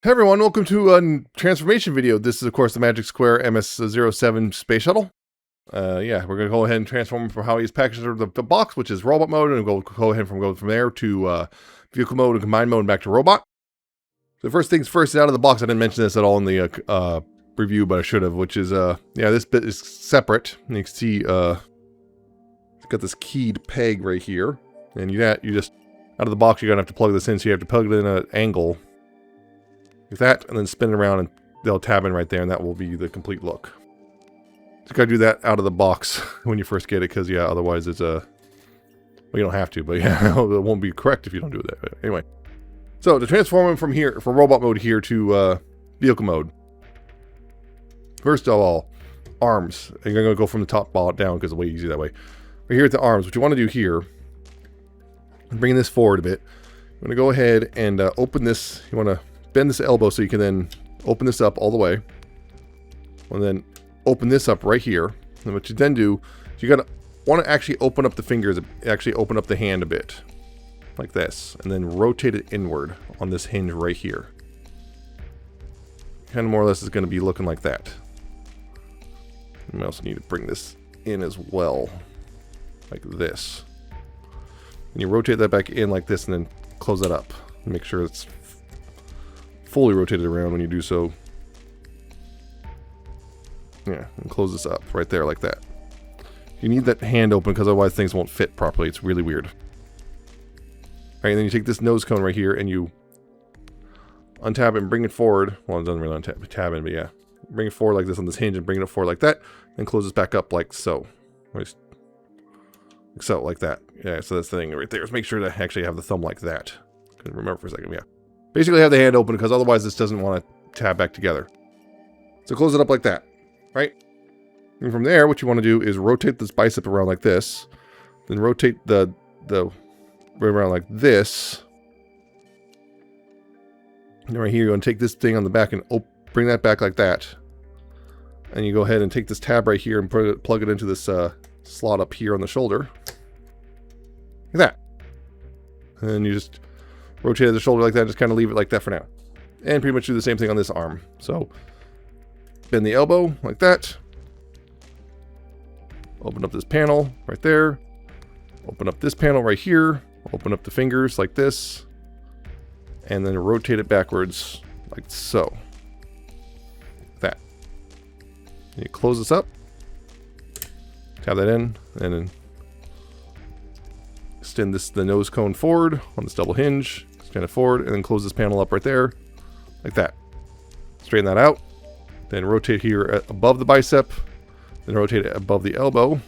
Hey everyone, welcome to a transformation video. This is of course the Magic Square MS-07 space shuttle. Yeah, we're going to go ahead and transform him from how he's packaged into the box, which is robot mode, and we'll go ahead and go from there to vehicle mode and combined mode and back to robot. So first things first, out of the box, I didn't mention this at all in the review, but I should have, which is, yeah, this bit is separate. And you can see, it's got this keyed peg right here. And you just, out of the box, you're going to have to plug this in, so you have to plug it in at an angle. Like that, and then spin it around, and they'll tab in right there, and that will be the complete look. Just gotta do that out of the box when you first get it, because yeah, otherwise it's well, you don't have to, but yeah, it won't be correct if you don't do that. But anyway, so to transform him from here, from robot mode here to vehicle mode. First of all, arms. And you're gonna go from the top down because it's way easier that way. Right here at the arms, what you want to do here, bring this forward a bit. I'm gonna go ahead and open this. You want to bend this elbow so you can then open this up all the way. And then open this up right here. And what you then do is you want to actually open up the fingers, actually open up the hand a bit. Like this. And then rotate it inward on this hinge right here. Kind of more or less is going to be looking like that. And we also need to bring this in as well. Like this. And you rotate that back in like this and then close that up. Make sure it's fully rotated around when you do so. Yeah, and close this up right there like that. You need that hand open because otherwise things won't fit properly. It's really weird. Alright, and then you take this nose cone right here and you untap it and bring it forward. Well, it doesn't really tab in, but yeah. Bring it forward like this on this hinge and bring it forward like that. Then close this back up like so. Like so, like that. Yeah, so that's the thing right there. Just make sure to actually have the thumb like that. Remember for a second, yeah. Basically have the hand open because otherwise this doesn't want to tab back together. So close it up like that, right? And from there, what you want to do is rotate this bicep around like this. Then rotate the right around like this. And right here, you're going to take this thing on the back and bring that back like that. And you go ahead and take this tab right here and plug it into this slot up here on the shoulder. Like that. And you just rotate the shoulder like that, just kind of leave it like that for now. And pretty much do the same thing on this arm. So, bend the elbow like that. Open up this panel right there. Open up this panel right here. Open up the fingers like this. And then rotate it backwards like so. Like that. And you close this up. Tab that in. And then extend the nose cone forward on this double hinge. Extend it forward and then close this panel up right there. Like that. Straighten that out. Then rotate here above the bicep. Then rotate it above the elbow.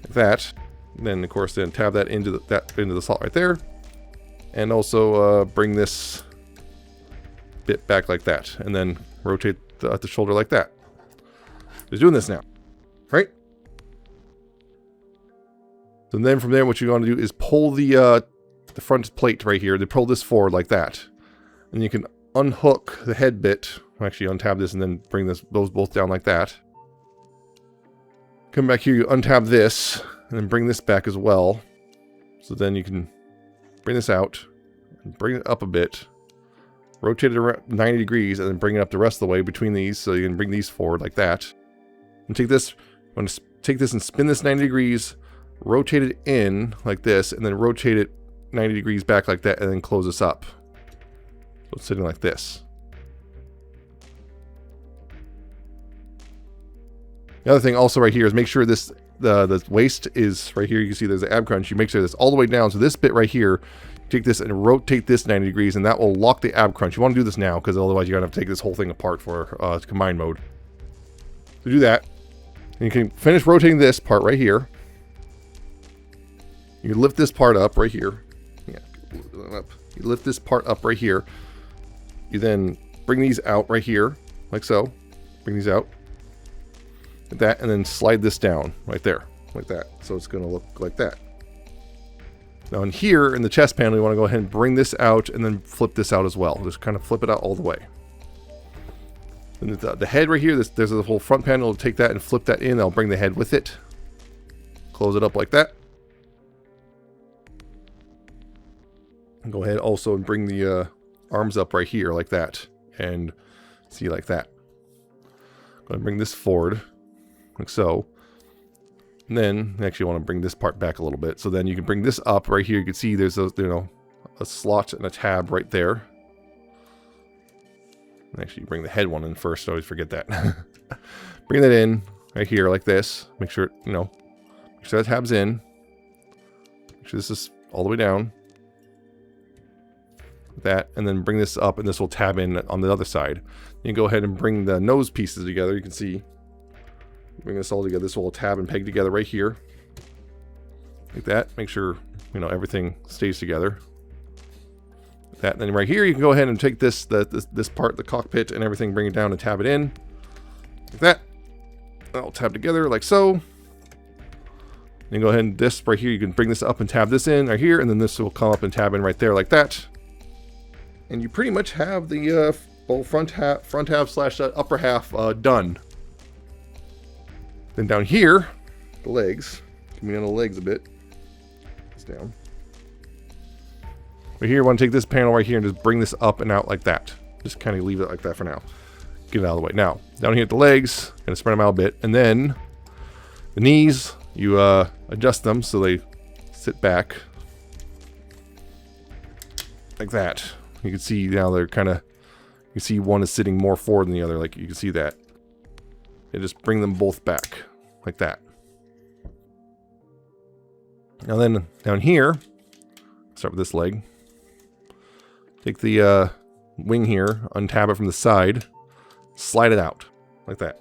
Like that. And then of course then tab that into the slot right there. And also bring this bit back like that. And then rotate the shoulder like that. Just doing this now. Right? So then from there, what you're going to do is pull the front plate right here. They pull this forward like that. And you can unhook the head bit. Actually, untab this and then bring those both down like that. Come back here, you untab this, and then bring this back as well. So then you can bring this out, and bring it up a bit. Rotate it around 90 degrees, and then bring it up the rest of the way between these, so you can bring these forward like that. And take this, I'm going to take this and spin this 90 degrees, rotate it in like this, and then rotate it 90 degrees back like that, and then close this up. So it's sitting like this. The other thing also right here is make sure this the waist is right here. You can see there's the ab crunch. You make sure this all the way down. So this bit right here, take this and rotate this 90 degrees, and that will lock the ab crunch. You want to do this now because otherwise you're going to have to take this whole thing apart for combined mode. So do that. And you can finish rotating this part right here. You lift this part up right here. Yeah, you lift this part up right here. You then bring these out right here, like so. Bring these out. Like that, and then slide this down right there, like that. So it's going to look like that. Now in here, in the chest panel, you want to go ahead and bring this out and then flip this out as well. Just kind of flip it out all the way. And the head right here, there's a whole front panel. Take that and flip that in. I'll bring the head with it. Close it up like that. Go ahead also and bring the arms up right here like that. And see, like that. Go ahead and bring this forward, like so. And then, actually, I want to bring this part back a little bit. So then you can bring this up right here. You can see there's a, a slot and a tab right there. And actually, bring the head one in first. I always forget that. Bring that in right here like this. Make sure, make sure that tab's in. Make sure this is all the way down. Like that. And then bring this up, and this will tab in on the other side. You can go ahead and bring the nose pieces together. You can see. Bring this all together. This will tab and peg together right here. Like that. Make sure, everything stays together. Like that. And then right here, you can go ahead and take this part, the cockpit and everything, bring it down and tab it in. Like that. That'll tab together like so. Then go ahead and this right here, you can bring this up and tab this in right here. And then this will come up and tab in right there like that. And you pretty much have the front half / upper half done. Then down here, the legs. Give me on the legs a bit. It's down. Right here, you want to take this panel right here and just bring this up and out like that. Just kind of leave it like that for now. Get it out of the way. Now, down here at the legs, gonna spread them out a bit. And then the knees, you adjust them so they sit back. Like that. You can see now they're kind of, you see one is sitting more forward than the other. Like you can see that. And just bring them both back like that. Now then down here, start with this leg. Take the wing here, untab it from the side, slide it out like that.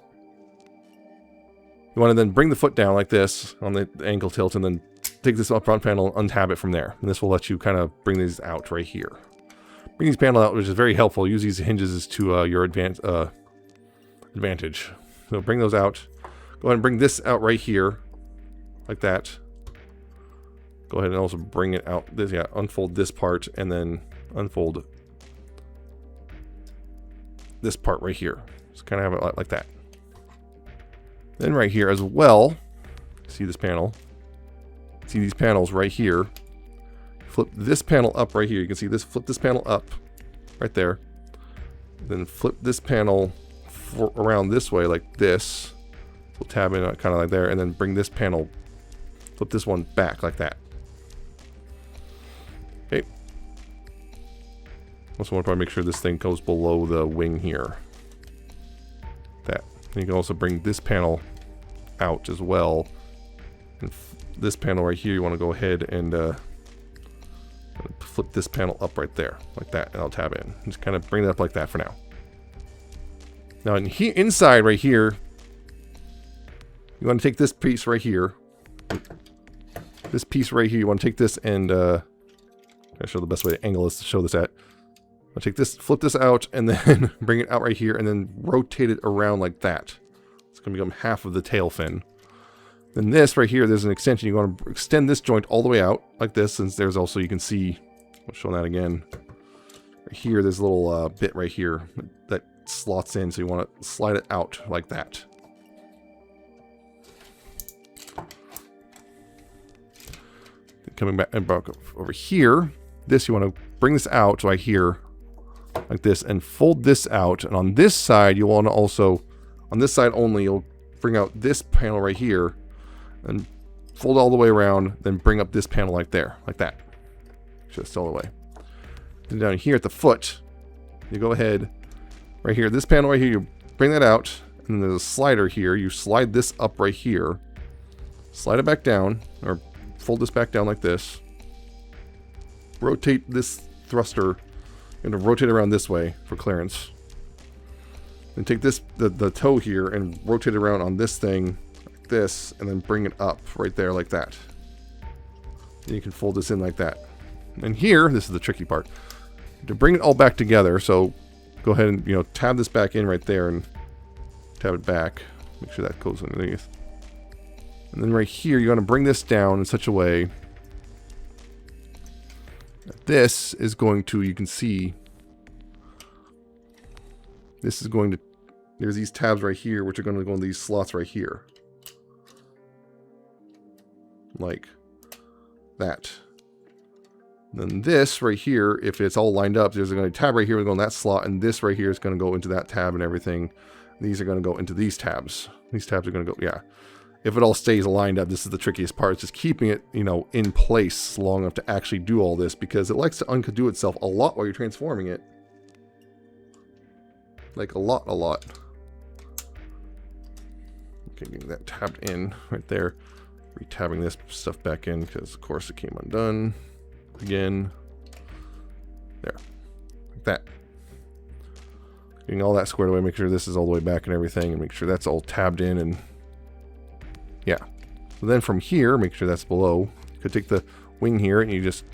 You want to then bring the foot down like this on the ankle tilt, and then take this up front panel, untab it from there. And this will let you kind of bring these out right here. Bring these panels out, which is very helpful. Use these hinges to your advantage. So bring those out. Go ahead and bring this out right here, like that. Go ahead and also bring it out. This, unfold this part, and then unfold this part right here. Just kind of have it like that. Then right here as well, see this panel. See these panels right here. Flip this panel up right here. You can see this. Flip this panel up, right there. Then flip this panel around this way like this. We'll tab in kind of like there, and then bring this panel, flip this one back like that. Okay. Also want to probably make sure this thing goes below the wing here. That. And you can also bring this panel out as well. And this panel right here, you want to go ahead and flip this panel up right there, like that, and I'll tab in. Just kind of bring it up like that for now. Now inside right here, you want to take this piece right here. This piece right here, you want to take this and I'll show the best way to angle this to show this at. I'll take this, flip this out, and then bring it out right here, and then rotate it around like that. It's going to become half of the tail fin. Then this right here, there's an extension. You want to extend this joint all the way out like this, since there's also, you can see, I'll show that again. Right here, there's a little bit right here that slots in, so you want to slide it out like that. Coming back and back over here, this, you want to bring this out right here like this and fold this out. And on this side, you want to also, on this side only, you'll bring out this panel right here and fold all the way around, then bring up this panel like there, like that. Just all the way. And down here at the foot, you go ahead right here, this panel right here, you bring that out, and then there's a slider here. You slide this up right here, slide it back down, or fold this back down like this. Rotate this thruster, and rotate around this way for clearance. Then take this, the toe here, and rotate it around on this thing like this, and then bring it up right there like that. Then you can fold this in like that. And here, this is the tricky part, to bring it all back together. So go ahead and tab this back in right there and tab it back. Make sure that goes underneath. And then right here, you want to bring this down in such a way that this is going to, you can see, this is going to, there's these tabs right here, which are going to go in these slots right here. Like that. Then this right here, if it's all lined up, there's going to be a tab right here, go in that slot, and this right here is going to go into that tab and everything. These are going to go into these tabs. These tabs are going to go, yeah. If it all stays lined up, this is the trickiest part. It's just keeping it, you know, in place long enough to actually do all this, because it likes to undo itself a lot while you're transforming it. Like a lot. Okay, getting that tabbed in right there. Retabbing this stuff back in because, of course, it came undone. Again. There. Like that. Getting all that squared away, make sure this is all the way back and everything, and make sure that's all tabbed in, and yeah. So then from here, make sure that's below. You could take the wing here, and you just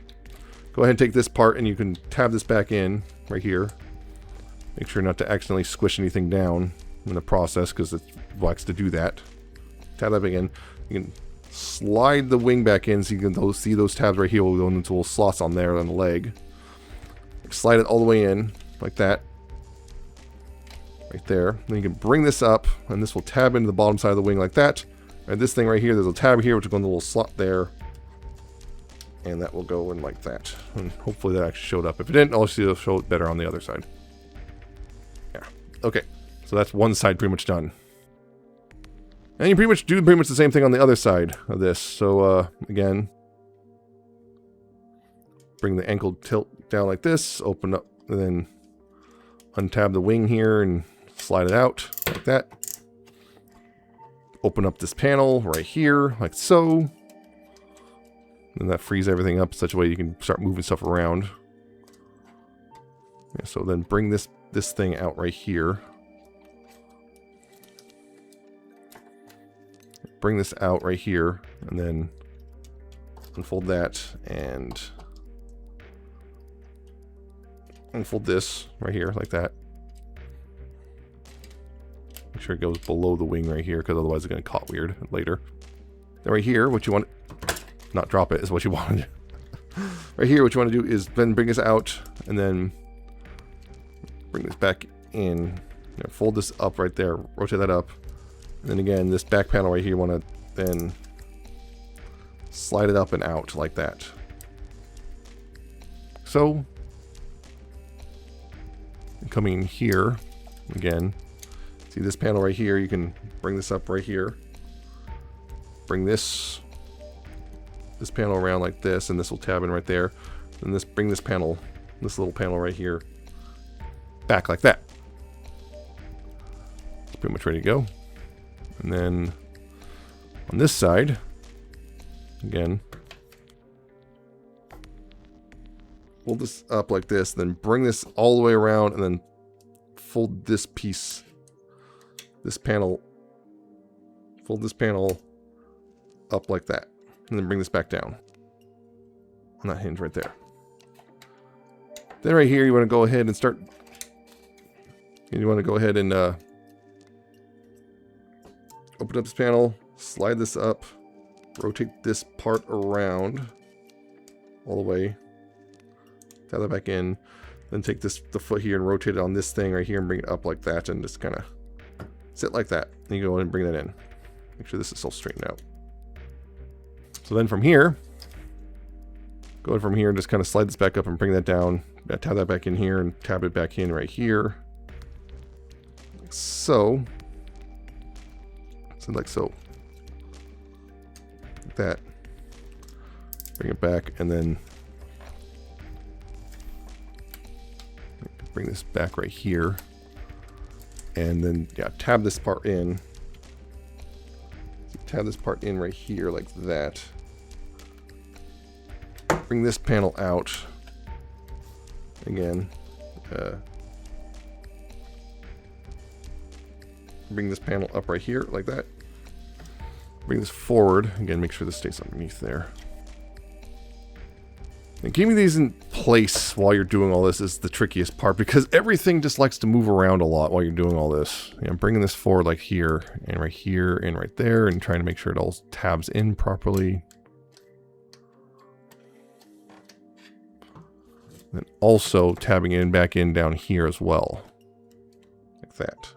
go ahead and take this part, and you can tab this back in right here. Make sure not to accidentally squish anything down in the process, because it likes to do that. Tab that back in. You can slide the wing back in so you can see those tabs right here will go into little slots on there on the leg. Slide it all the way in like that. Right there. Then you can bring this up, and this will tab into the bottom side of the wing like that. And this thing right here, there's a tab here which will go in the little slot there. And that will go in like that. And hopefully that actually showed up. If it didn't, I'll see it'll show it better on the other side. Yeah. Okay. So that's one side pretty much done. And you pretty much do the same thing on the other side of this. So, again, bring the ankle tilt down like this, open up, and then untab the wing here and slide it out like that. Open up this panel right here, like so. And that frees everything up such a way you can start moving stuff around. Yeah, so then bring this thing out right here. Bring this out right here, and then unfold that, and unfold this right here, like that. Make sure it goes below the wing right here, because otherwise it's going to caught weird later. Then right here, what you want, not drop it, is what you want to do. Right here, what you want to do is then bring this out, and then bring this back in. You know, fold this up right there, rotate that up. And then again, this back panel right here, you want to then slide it up and out like that. So, coming in here, again, see this panel right here, you can bring this up right here. Bring this panel around like this, and this will tab in right there. And bring this panel, this little panel right here, back like that. It's pretty much ready to go. And then on this side, again, fold this up like this, then bring this all the way around, and then fold this piece, this panel, fold this panel up like that, and then bring this back down on that hinge right there. Then right here, you want to go ahead and start, you want to go ahead and open up this panel, slide this up, rotate this part around all the way, tab that back in, then take the foot here and rotate it on this thing right here and bring it up like that, and just kind of sit like that. And you go ahead and bring that in. Make sure this is all straightened out. So then from here, go ahead from here and just kind of slide this back up and bring that down, tab that back in here and tab it back in right here. Like so. Like so. Like that. Bring it back, and then bring this back right here. And then, yeah, tab this part in. Tab this part in right here like that. Bring this panel out. Again. Bring this panel up right here like that. Bring this forward. Again, make sure this stays underneath there. And keeping these in place while you're doing all this is the trickiest part, because everything just likes to move around a lot while you're doing all this. You know, bringing this forward like here and right there, and trying to make sure it all tabs in properly. And also tabbing in back in down here as well. Like that.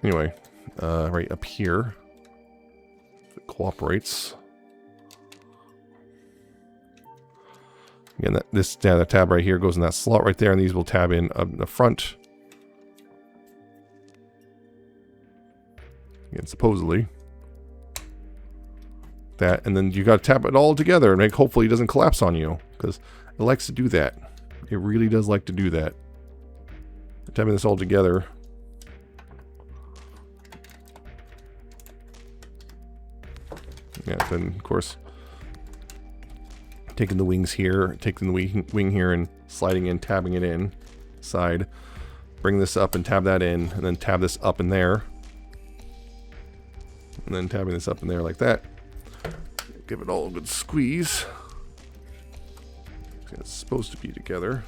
Anyway, right up here, if it cooperates. Again, that tab right here goes in that slot right there, and these will tab in up in the front. Again, supposedly. That, and then you got to tap it all together and make, hopefully it doesn't collapse on you, because it likes to do that. It really does like to do that. Tapping this all together. Yeah, then of course taking the wings here, taking the wing here and sliding in, tabbing it in side. Bring this up and tab that in, and then tab this up in there. And then tabbing this up in there like that. Give it all a good squeeze. It's supposed to be together.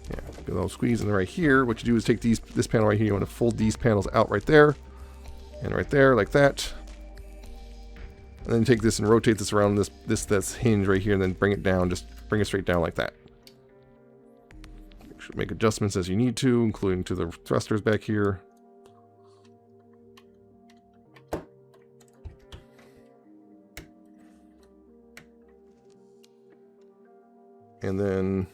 Yeah, get a little squeeze in right here. What you do is take this panel right here. You want to fold these panels out right there and right there like that. And then take this and rotate this around this hinge right here, and then bring it down. Just bring it straight down like that. Make adjustments as you need to, including to the thrusters back here. And then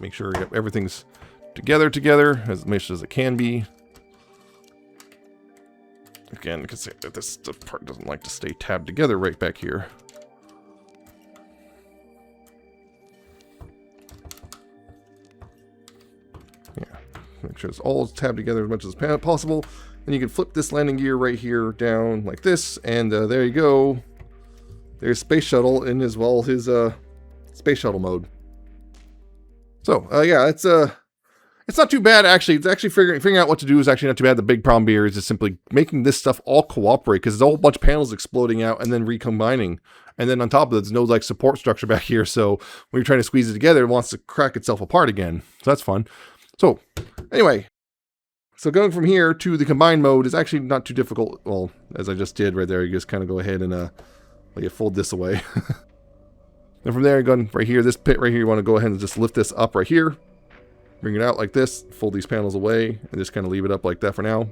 make sure everything's together as much as it can be. Again, you can see that this part doesn't like to stay tabbed together right back here. Make sure it's all tabbed together as much as possible. And you can flip this landing gear right here down like this, and there you go. There's Space Shuttle in as well his Space Shuttle mode. So yeah, it's not too bad actually. It's actually figuring out what to do is actually not too bad. The big problem here is just simply making this stuff all cooperate, because there's a whole bunch of panels exploding out and then recombining. And then on top of that, there's no like support structure back here. So when you're trying to squeeze it together, it wants to crack itself apart again. So that's fun. So anyway, so going from here to the combined mode is actually not too difficult. Well, as I just did right there, you just kind of go ahead and like fold this away. And from there, going right here, this pit right here, you want to go ahead and just lift this up right here. Bring it out like this, fold these panels away, and just kind of leave it up like that for now.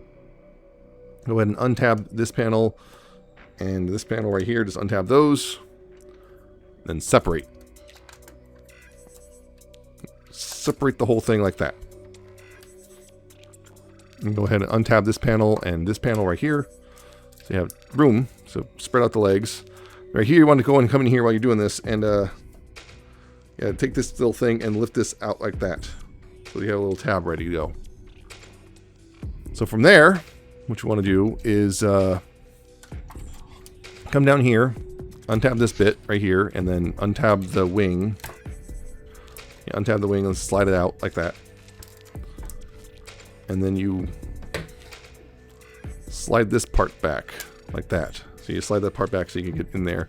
Go ahead and untab this panel and this panel right here, just untab those. Then separate. Separate the whole thing like that. And go ahead and untab this panel and this panel right here. So you have room. So spread out the legs. Right here, you want to go and come in here while you're doing this, and yeah, take this little thing and lift this out like that. So you have a little tab ready to go. So from there, what you want to do is come down here, untab this bit right here, and then untab the wing. Yeah, untab the wing and slide it out like that. And then you slide this part back like that. So you slide that part back so you can get in there.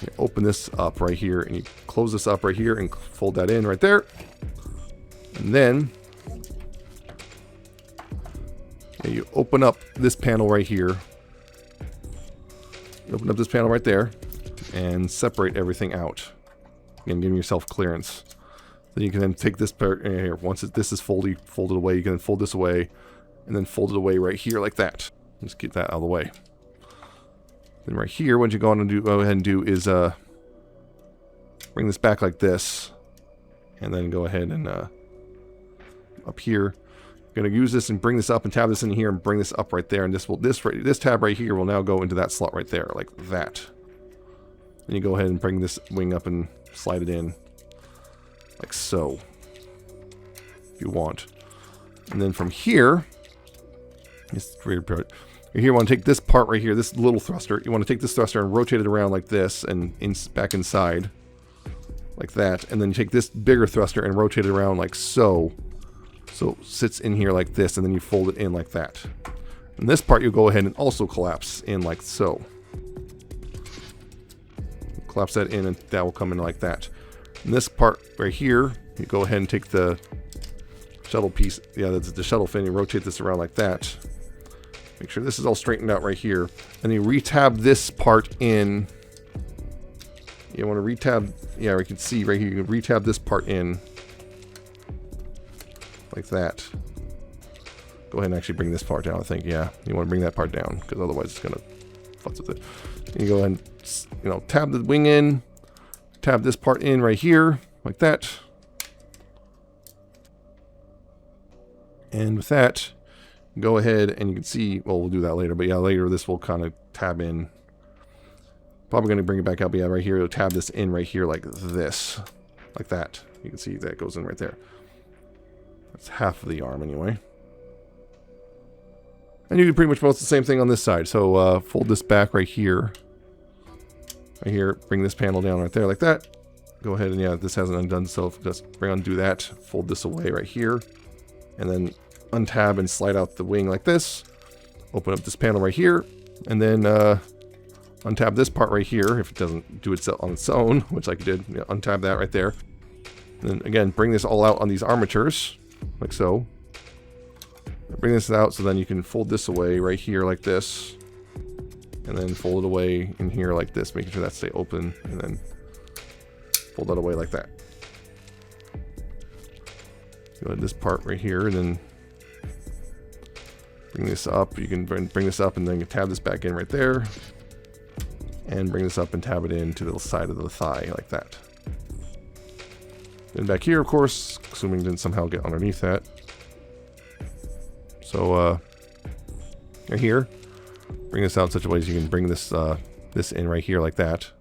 You open this up right here, and you close this up right here and fold that in right there. And then yeah, you open up this panel right here. You open up this panel right there and separate everything out. Again, giving yourself clearance. Then you can then take this part here. Once this is folded away, you can then fold this away and then fold it away right here like that. Just get that out of the way. Then right here, what you go ahead and do is bring this back like this, and then go ahead and up here, you're going to use this and bring this up and tab this in here and bring this up right there, and this tab right here will now go into that slot right there like that. Then you go ahead and bring this wing up and slide it in like so, if you want. And then from here, here you want to take this part right here, this little thruster. You want to take this thruster and rotate it around like this and back inside like that. And then you take this bigger thruster and rotate it around like so. So it sits in here like this, and then you fold it in like that. And this part you'll go ahead and also collapse in like so. Collapse that in, and that will come in like that. And this part right here, you go ahead and take the shuttle piece, yeah, that's the shuttle fin, you rotate this around like that. Make sure this is all straightened out right here. And you retab this part in. You want to retab, yeah, we can see right here, you can retab this part in. Like that. go ahead and actually bring this part down, I think. Yeah, you want to bring that part down, because otherwise it's going to futz with it. And you go ahead and, you know, tab the wing in, tab this part in right here, like that. And with that, go ahead and you can see, well, we'll do that later, but yeah, later this will kind of tab in. Probably going to bring it back up, but yeah, right here, it'll tab this in right here like this, like that. You can see that goes in right there. That's half of the arm anyway. And you can pretty much both the same thing on this side. So fold this back right here. Right here, bring this panel down right there like that. Go ahead and, yeah, this hasn't undone, so just undo that. Fold this away right here. And then untab and slide out the wing like this. Open up this panel right here. And then untab this part right here if it doesn't do it on its own, which like it did. Yeah, untab that right there. And then again, bring this all out on these armatures, like so. Bring this out so then you can fold this away right here like this. And then fold it away in here like this, making sure that stays open. And then fold that away like that. Go to this part right here and then bring this up. You can bring this up and then you tab this back in right there. And bring this up and tab it in to the side of the thigh like that. Then back here, of course, assuming it didn't somehow get underneath that. So right here, bring this out in such a way as you can bring this this in right here like that.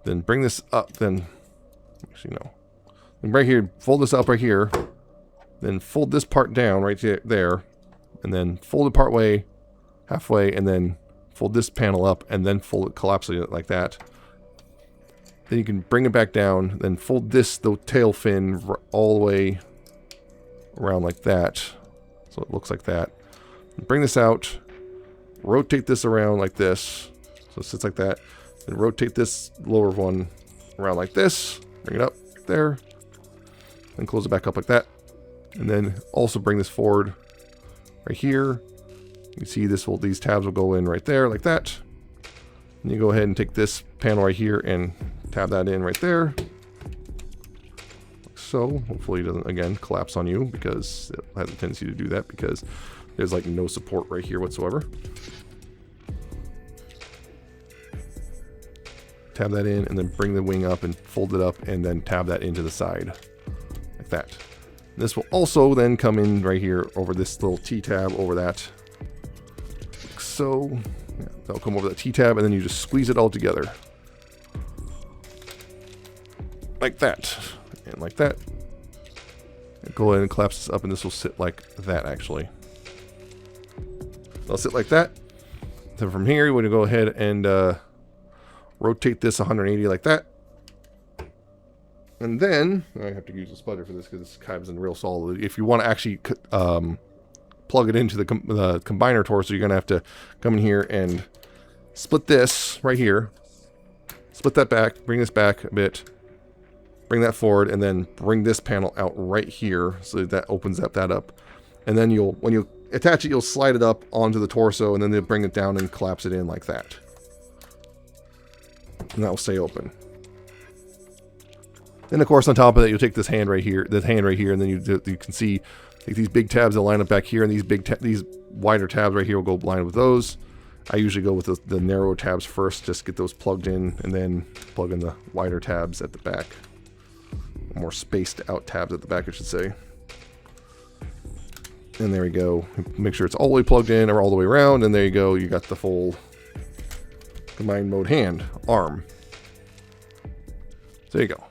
Then bring this up. Then actually no. Then right here, fold this up right here. Then fold this part down right there, and then fold it part way, halfway, and then fold this panel up, and then fold it, collapse it like that. Then you can bring it back down, then fold this, the tail fin, all the way around like that. So it looks like that. Bring this out, rotate this around like this, so it sits like that. Then rotate this lower one around like this, bring it up there, then close it back up like that. And then also bring this forward right here. You see this will, these tabs will go in right there like that. And you go ahead and take this panel right here and tab that in right there. So hopefully it doesn't again collapse on you, because it has a tendency to do that because there's like no support right here whatsoever. Tab that in and then bring the wing up and fold it up and then tab that into the side like that. This will also then come in right here over this little T-tab over that. So yeah, that'll come over the T-tab and then you just squeeze it all together. Like that. And like that. And go ahead and collapse this up and this will sit like that actually. It'll sit like that. Then from here, you want to go ahead and rotate this 180 like that. And then, I have to use a sputter for this because this cab's in real solid. If you want to actually plug it into the combiner torso, you're going to have to come in here and split this right here. Split that back, bring this back a bit, bring that forward, and then bring this panel out right here so that opens that up. And then when you attach it, you'll slide it up onto the torso, and then they'll bring it down and collapse it in like that. And that will stay open. Then of course on top of that, you'll take this hand right here, and then you can see like these big tabs that line up back here, and these wider tabs right here will go line with those. I usually go with the narrow tabs first, just get those plugged in, and then plug in the wider tabs at the back. More spaced out tabs at the back, I should say. And there we go. Make sure it's all the way plugged in or all the way around, and there you go. You got the full combined mode hand, arm. So there you go.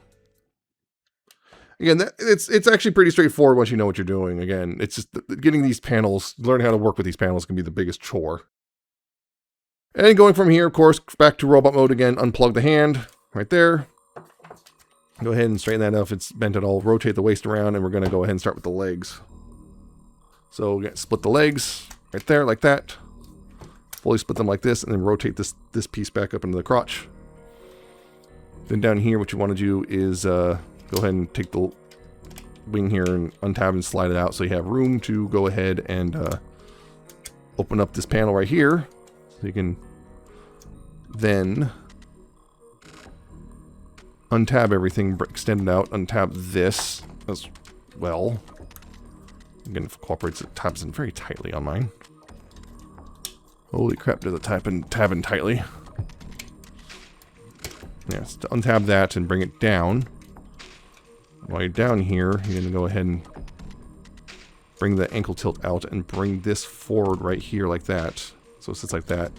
Again, it's actually pretty straightforward once you know what you're doing. Again, it's just getting these panels, learning how to work with these panels can be the biggest chore. And going from here, of course, back to robot mode again, unplug the hand right there. Go ahead and straighten that up. If it's bent at all, rotate the waist around, and we're going to go ahead and start with the legs. So again, split the legs right there like that. Fully split them like this, and then rotate this piece back up into the crotch. Then down here, what you want to do is go ahead and take the wing here and untab and slide it out so you have room to go ahead and open up this panel right here. So you can then untab everything, extend it out, untab this as well. Again, if it cooperates, it tabs in very tightly on mine. Holy crap, does it tab in tightly. Yes, to untab that and bring it down. While you're down here, you're going to go ahead and bring the ankle tilt out and bring this forward right here like that. So it sits like that.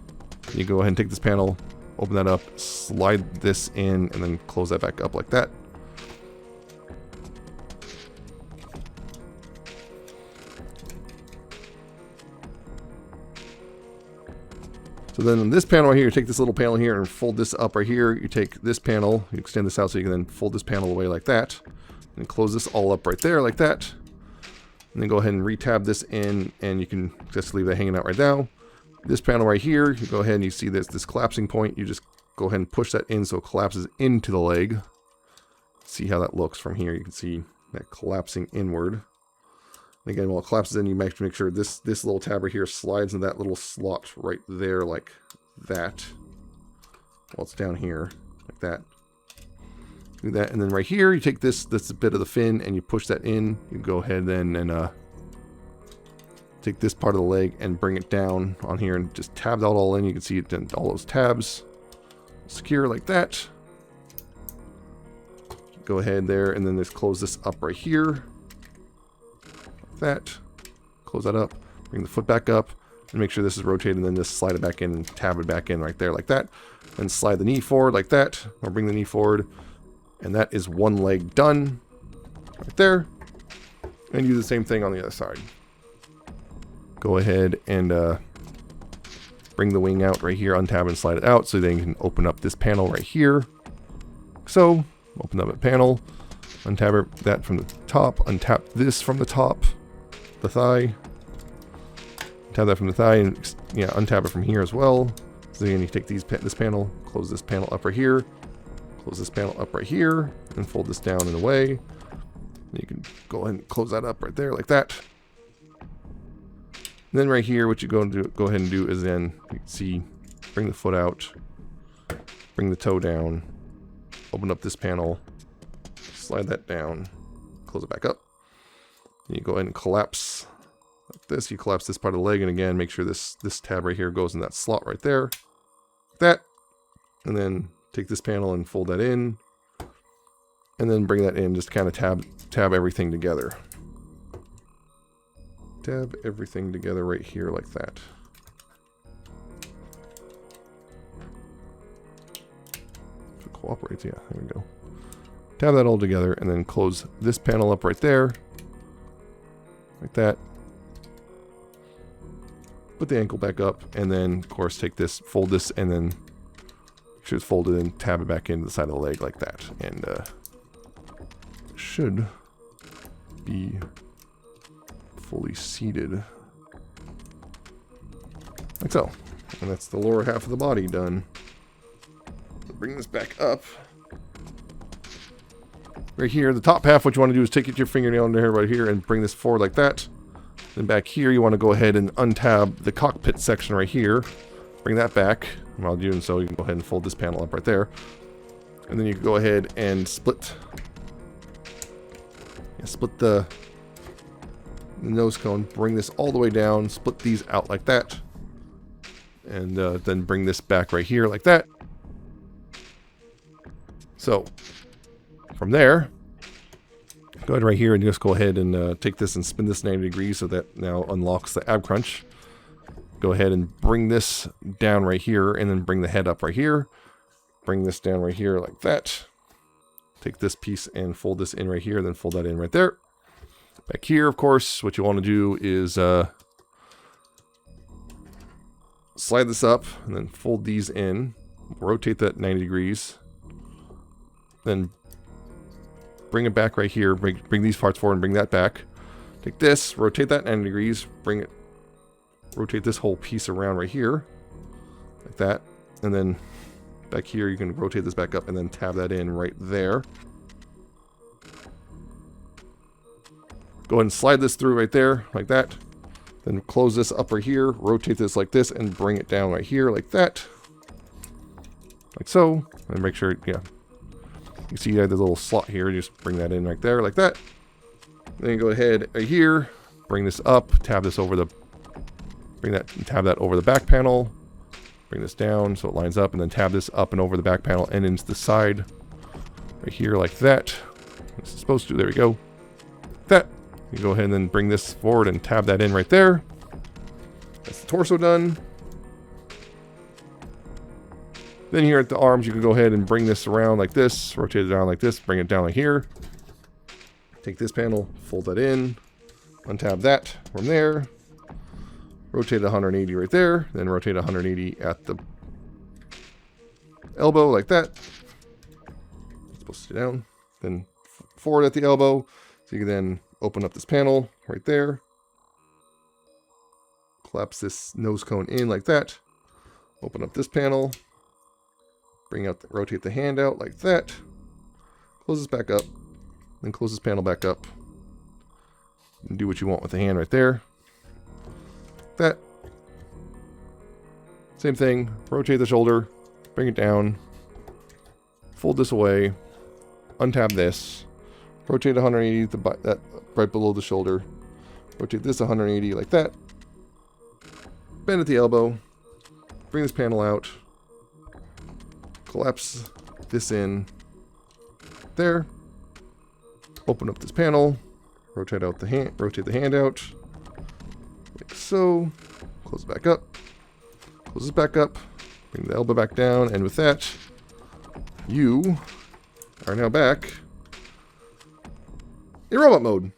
You go ahead and take this panel, open that up, slide this in, and then close that back up like that. So then on this panel right here, you take this little panel here and fold this up right here. You take this panel, you extend this out so you can then fold this panel away like that. And close this all up right there like that. And then go ahead and retab this in, and you can just leave that hanging out right now. This panel right here, you go ahead and you see this collapsing point. You just go ahead and push that in so it collapses into the leg. See how that looks from here. You can see that collapsing inward. And again, while it collapses in, you make sure this little tab right here slides in that little slot right there like that. While it's down here, like that. Do that, and then right here, you take this bit of the fin and you push that in. You go ahead then and take this part of the leg and bring it down on here and just tab that all in. You can see it in all those tabs. Secure like that. Go ahead there, and then just close this up right here. Like that. Close that up. Bring the foot back up and make sure this is rotated, and then just slide it back in and tab it back in right there like that. Then slide the knee forward like that, or bring the knee forward. And that is one leg done right there. And do the same thing on the other side. Go ahead and bring the wing out right here, untab and slide it out, so then you can open up this panel right here. So, open up a panel, untab that from the top, untap this from the top, the thigh, untap that from the thigh, and yeah, untap it from here as well. So then you take this panel, close this panel up right here, close this panel up right here, and fold this down and away. And you can go ahead and close that up right there like that. And then right here, what you go ahead and do is then, you can see, bring the foot out, bring the toe down, open up this panel, slide that down, close it back up. And you go ahead and collapse like this. You collapse this part of the leg, and again, make sure this tab right here goes in that slot right there, like that. And then take this panel and fold that in, and then bring that in, just kind of tab everything together. Tab everything together right here like that. If it cooperates, yeah, there we go. Tab that all together, and then close this panel up right there, like that. Put the ankle back up, and then, of course, take this, fold this, and then make sure it's folded and tab it back into the side of the leg like that. And should be fully seated. Like so. And that's the lower half of the body done. Bring this back up. Right here, the top half, what you want to do is take your fingernail under here, right here, and bring this forward like that. Then back here, you want to go ahead and untab the cockpit section right here. Bring that back. And while doing so, you can go ahead and fold this panel up right there. And then you can go ahead and split the nose cone. Bring this all the way down. Split these out like that. And then bring this back right here like that. So, from there, go ahead right here and just go ahead and take this and spin this 90 degrees, so that now unlocks the ab crunch. Go ahead and bring this down right here, and then bring the head up right here. Bring this down right here like that. Take this piece and fold this in right here, then fold that in right there. Back here, of course, what you want to do is slide this up, and then fold these in. Rotate that 90 degrees. Then bring it back right here. Bring these parts forward and bring that back. Take this, rotate that 90 degrees. Rotate this whole piece around right here, like that. And then back here, you can rotate this back up and then tab that in right there. Go ahead and slide this through right there, like that. Then close this up right here, rotate this like this, and bring it down right here like that. Like so. And make sure, yeah. You see the little slot here, just bring that in right there like that. Then you go ahead right here, bring this up, tab this over the, tab that over the back panel, bring this down so it lines up, and then tab this up and over the back panel and into the side right here like that. This is supposed to, there we go. That. You go ahead and then bring this forward and tab that in right there. That's the torso done. Then here at the arms, you can go ahead and bring this around like this, rotate it down like this, bring it down like here. Take this panel, fold that in, untab that from there, rotate 180 right there, then rotate 180 at the elbow like that. It's supposed to stay down. Then forward at the elbow, so you can then open up this panel right there. Collapse this nose cone in like that. Open up this panel. Bring out, rotate the hand out like that. Close this back up. Then close this panel back up. And do what you want with the hand right there. That. Same thing. Rotate the shoulder. Bring it down. Fold this away. Untab this. Rotate 180 that right below the shoulder. Rotate this 180 like that. Bend at the elbow. Bring this panel out. Collapse this in there. Open up this panel. Rotate out the hand. Rotate the hand out like so. Close it back up. Close this back up. Bring the elbow back down, and with that, you are now back in robot mode.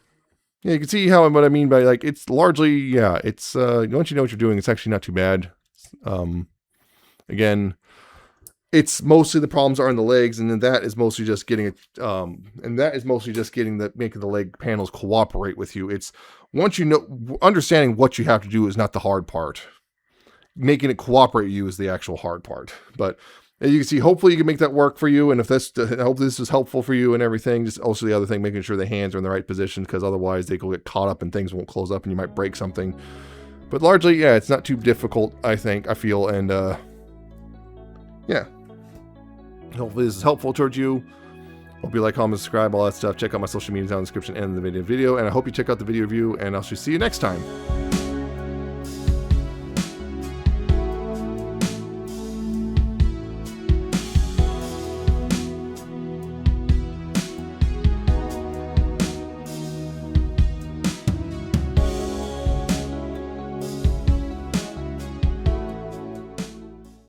Yeah, you can see how what I mean by, like, it's largely, yeah, it's once you know what you're doing, it's actually not too bad. Again, it's mostly the problems are in the legs, and then that is mostly just getting it, making the leg panels cooperate with you. It's once you know, understanding what you have to do is not the hard part. Making it cooperate with you is the actual hard part. But as you can see, hopefully you can make that work for you. And if this, hopefully this is helpful for you and everything. Just also the other thing, making sure the hands are in the right position, because otherwise they will get caught up and things won't close up and you might break something. But largely, yeah, it's not too difficult, I feel. And yeah. Hopefully this is helpful towards you. Hope you like, comment, subscribe, all that stuff. Check out my social media down in the description and the video. And I hope you check out the video review, and I'll see you next time.